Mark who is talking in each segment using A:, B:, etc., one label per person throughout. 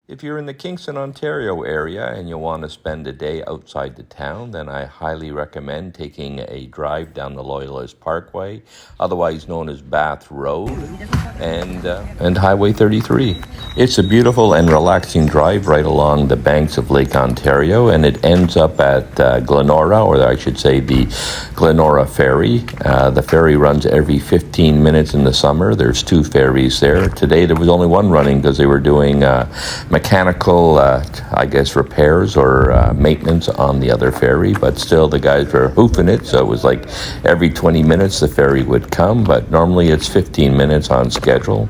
A: If you're in the Kingston, Ontario area and you want to spend a day outside the town, then I highly recommend taking a drive down the Loyalist Parkway, otherwise known as Bath Road, and Highway 33. It's a beautiful and relaxing drive right along the banks of Lake Ontario, and it ends up at Glenora, or I should say the Glenora Ferry. The ferry runs every 15 minutes in the summer. There's two ferries there. Today there was only one running because they were doing mechanical, repairs or maintenance on the other ferry, but still the guys were hoofing it, so it was like every 20 minutes the ferry would come, but normally it's 15 minutes on schedule.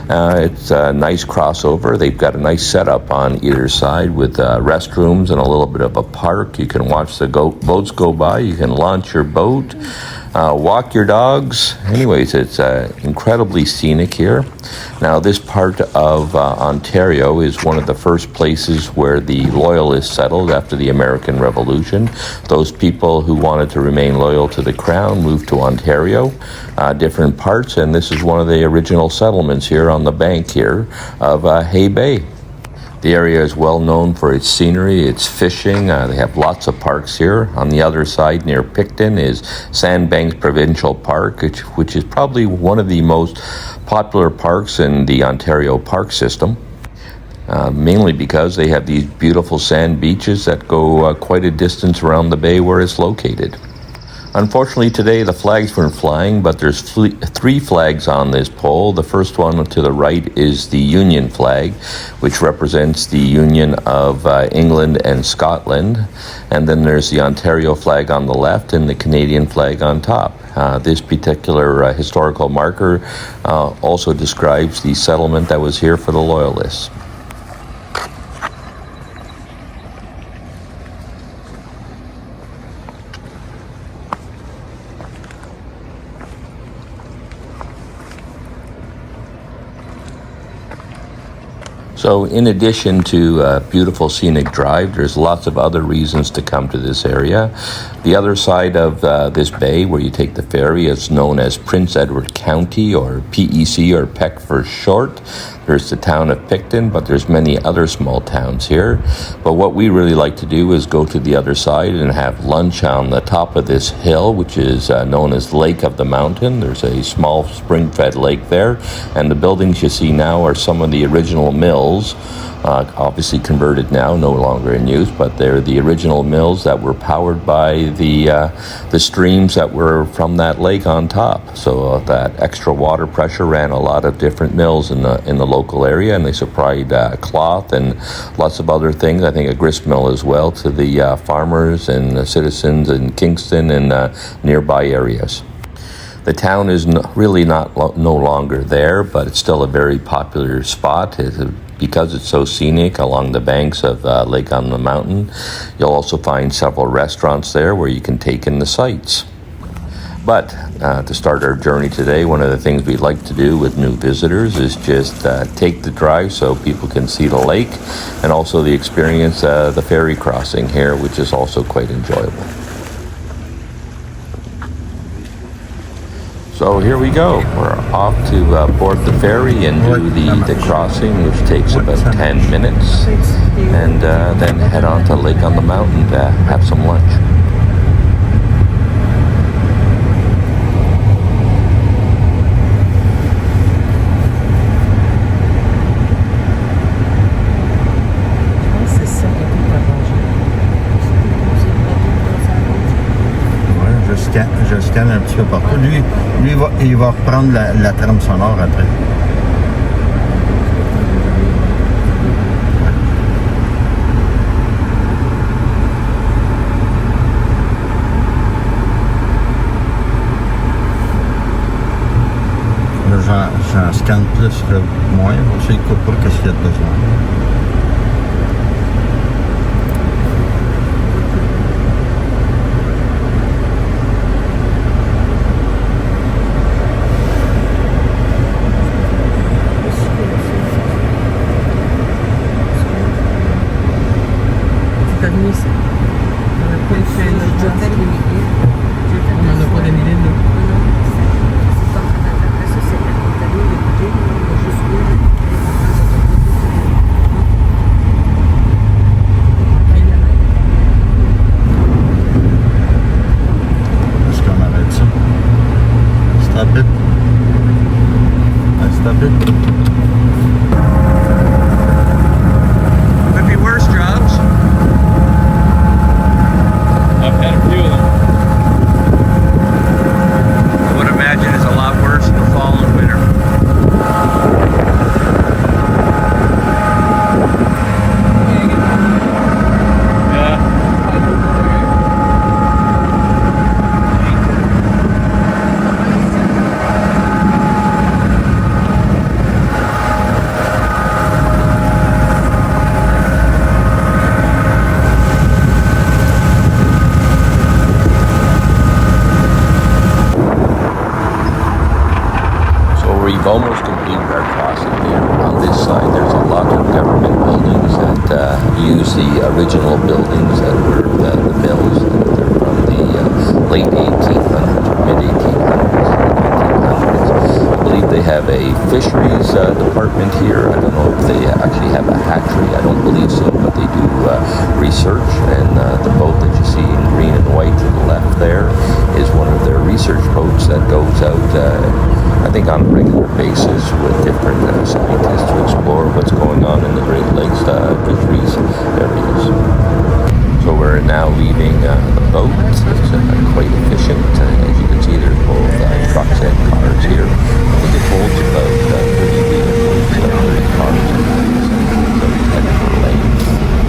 A: It's a nice crossover. They've got a nice setup on either side with restrooms and a little bit of a park. You can watch the boats go by. You can launch your boat, walk your dogs. Anyways, it's incredibly scenic here. Now, this part of Ontario is one of the first places where the Loyalists settled after the American Revolution. Those people who wanted to remain loyal to the Crown moved to Ontario, different parts, and this is one of the original settlements here on the bank here of Hay Bay. The area is well known for its scenery, its fishing. They have lots of parks here. On the other side near Picton is Sandbanks Provincial Park, which is probably one of the most popular parks in the Ontario park system, mainly because they have these beautiful sand beaches that go quite a distance around the bay where it's located. Unfortunately, today the flags weren't flying, but there's three flags on this pole. The first one to the right is the Union flag, which represents the Union of England and Scotland. And then there's the Ontario flag on the left and the Canadian flag on top. This particular historical marker also describes the settlement that was here for the Loyalists. So in addition to a beautiful scenic drive, there's lots of other reasons to come to this area. The other side of this bay where you take the ferry is known as Prince Edward County, or PEC, or PEC for short. There's the town of Picton, but there's many other small towns here. But what we really like to do is go to the other side and have lunch on the top of this hill, which is known as Lake of the Mountain. There's a small spring-fed lake there, and the buildings you see now are some of the original mills, obviously converted now, no longer in use, but they're the original mills that were powered by the streams that were from that lake on top. So that extra water pressure ran a lot of different mills in the local area, and they supplied cloth and lots of other things. I think a grist mill as well to the farmers and the citizens in Kingston and nearby areas. The town is really no longer there, but it's still a very popular spot. Because it's so scenic along the banks of Lake on the Mountain, you'll also find several restaurants there where you can take in the sights. But to start our journey today, one of the things we'd like to do with new visitors is just take the drive so people can see the lake and also the experience the ferry crossing here, which is also quite enjoyable. So here we go. We're off to board the ferry and do the crossing, which takes about 10 minutes, and then head on to Lake on the Mountain to have some lunch.
B: Je scanne un petit peu partout. Lui il va reprendre la trame sonore après. Là, j'en scanne plus, moins. Je ne coupe pas ce qu'il y a de besoin.
A: almost completed our crossing here. On this side, there's a lot of government buildings that use the original buildings that were the mills. They're from the late 1800s or mid 1800s. I believe they have a fisheries department here. I don't know if they actually have a hatchery. I don't believe so, but they do research. And the boat that you see in green and white to the left there is one of their research boats that goes out, I think, on a regular basis with different scientists to explore what's going on in the Great Lakes fisheries areas. So we're now leaving the boat. It's quite efficient. As you can see, there's both trucks and cars here. I think it holds about 30 vehicles, 30 cars and 10 per lane.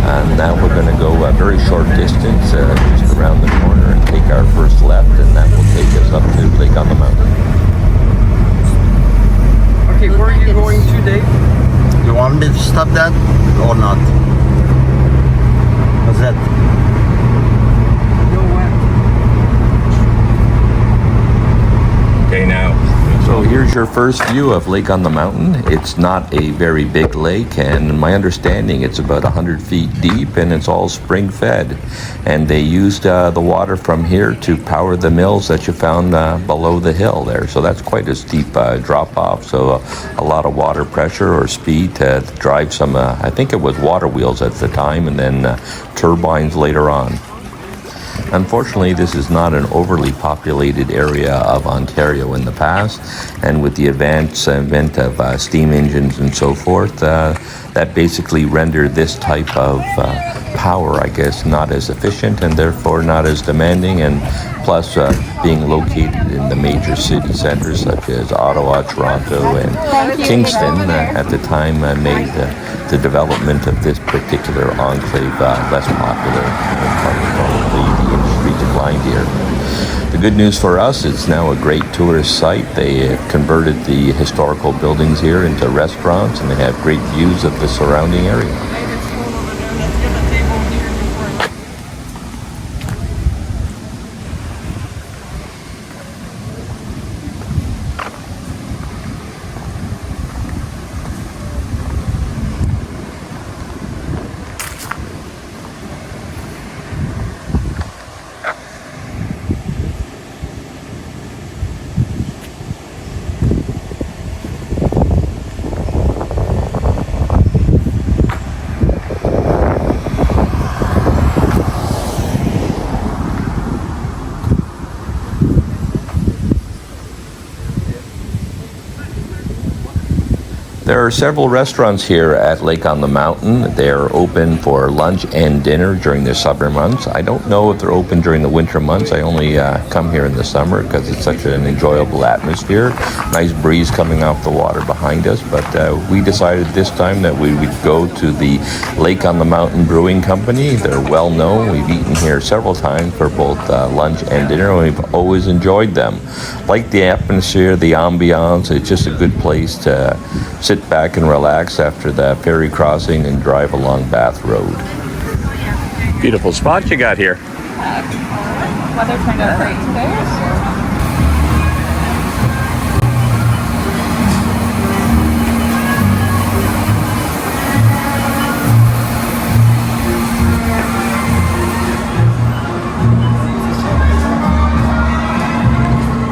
A: And now we're going to go a very short distance, just around the corner, and take our first left, and that will take us up to Lake on the Mountain.
C: Okay, where are you going to, Dave?
B: You want me to stop that or not? What's that?
A: Okay, now, so here's your first view of Lake on the Mountain. It's not a very big lake, and in my understanding, it's about 100 feet deep, and it's all spring fed. And they used the water from here to power the mills that you found below the hill there. So that's quite a steep drop off. So a lot of water pressure or speed to drive some, I think it was water wheels at the time, and then turbines later on. Unfortunately, this is not an overly populated area of Ontario in the past, and with the advent of steam engines and so forth, that basically rendered this type of power, I guess, not as efficient and therefore not as demanding, and plus being located in the major city centers such as Ottawa, Toronto, and Kingston at the time made the development of this particular enclave less popular, and probably the industry declined here. The good news for us, it's now a great tourist site. They converted the historical buildings here into restaurants, and they have great views of the surrounding area. There are several restaurants here at Lake on the Mountain. They're open for lunch and dinner during the summer months. I don't know if they're open during the winter months. I only come here in the summer because it's such an enjoyable atmosphere. Nice breeze coming off the water behind us. But we decided this time that we would go to the Lake on the Mountain Brewing Company. They're well known. We've eaten here several times for both lunch and dinner, and we've always enjoyed them. Like the atmosphere, the ambiance, it's just a good place to sit back and relax after the ferry crossing and drive along Bath Road. Beautiful spot you got here.
D: Weather turned out great today.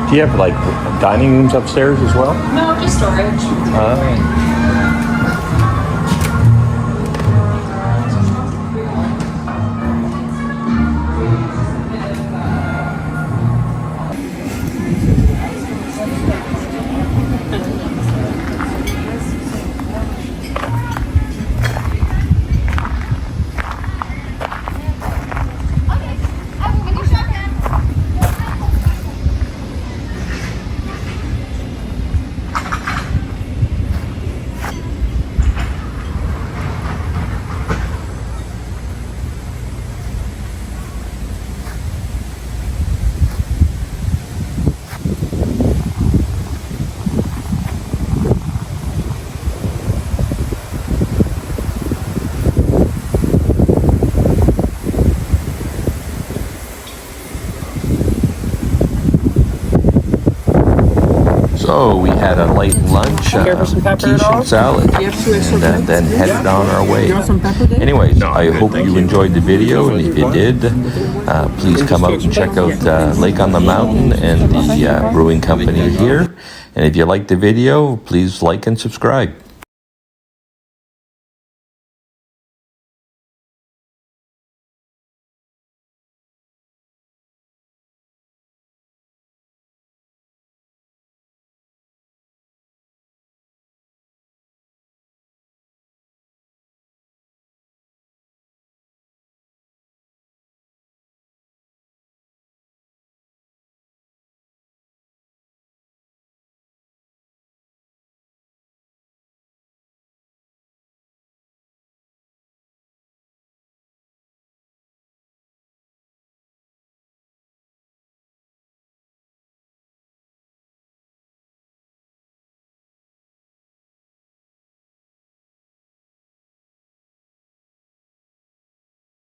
A: Do you have like dining rooms upstairs as well?
D: No, just storage.
A: So we had a light lunch,
C: Care for some pepper at
A: quiche
C: all?
A: and salad,
C: Do you have 2 extra
A: and then headed on our way.
C: You want some pepper, Dave?
A: Anyways, I hope you enjoyed the video, and if you did, please come out and check out Lake on the Mountain and the brewing company here. And if you liked the video, please like and subscribe.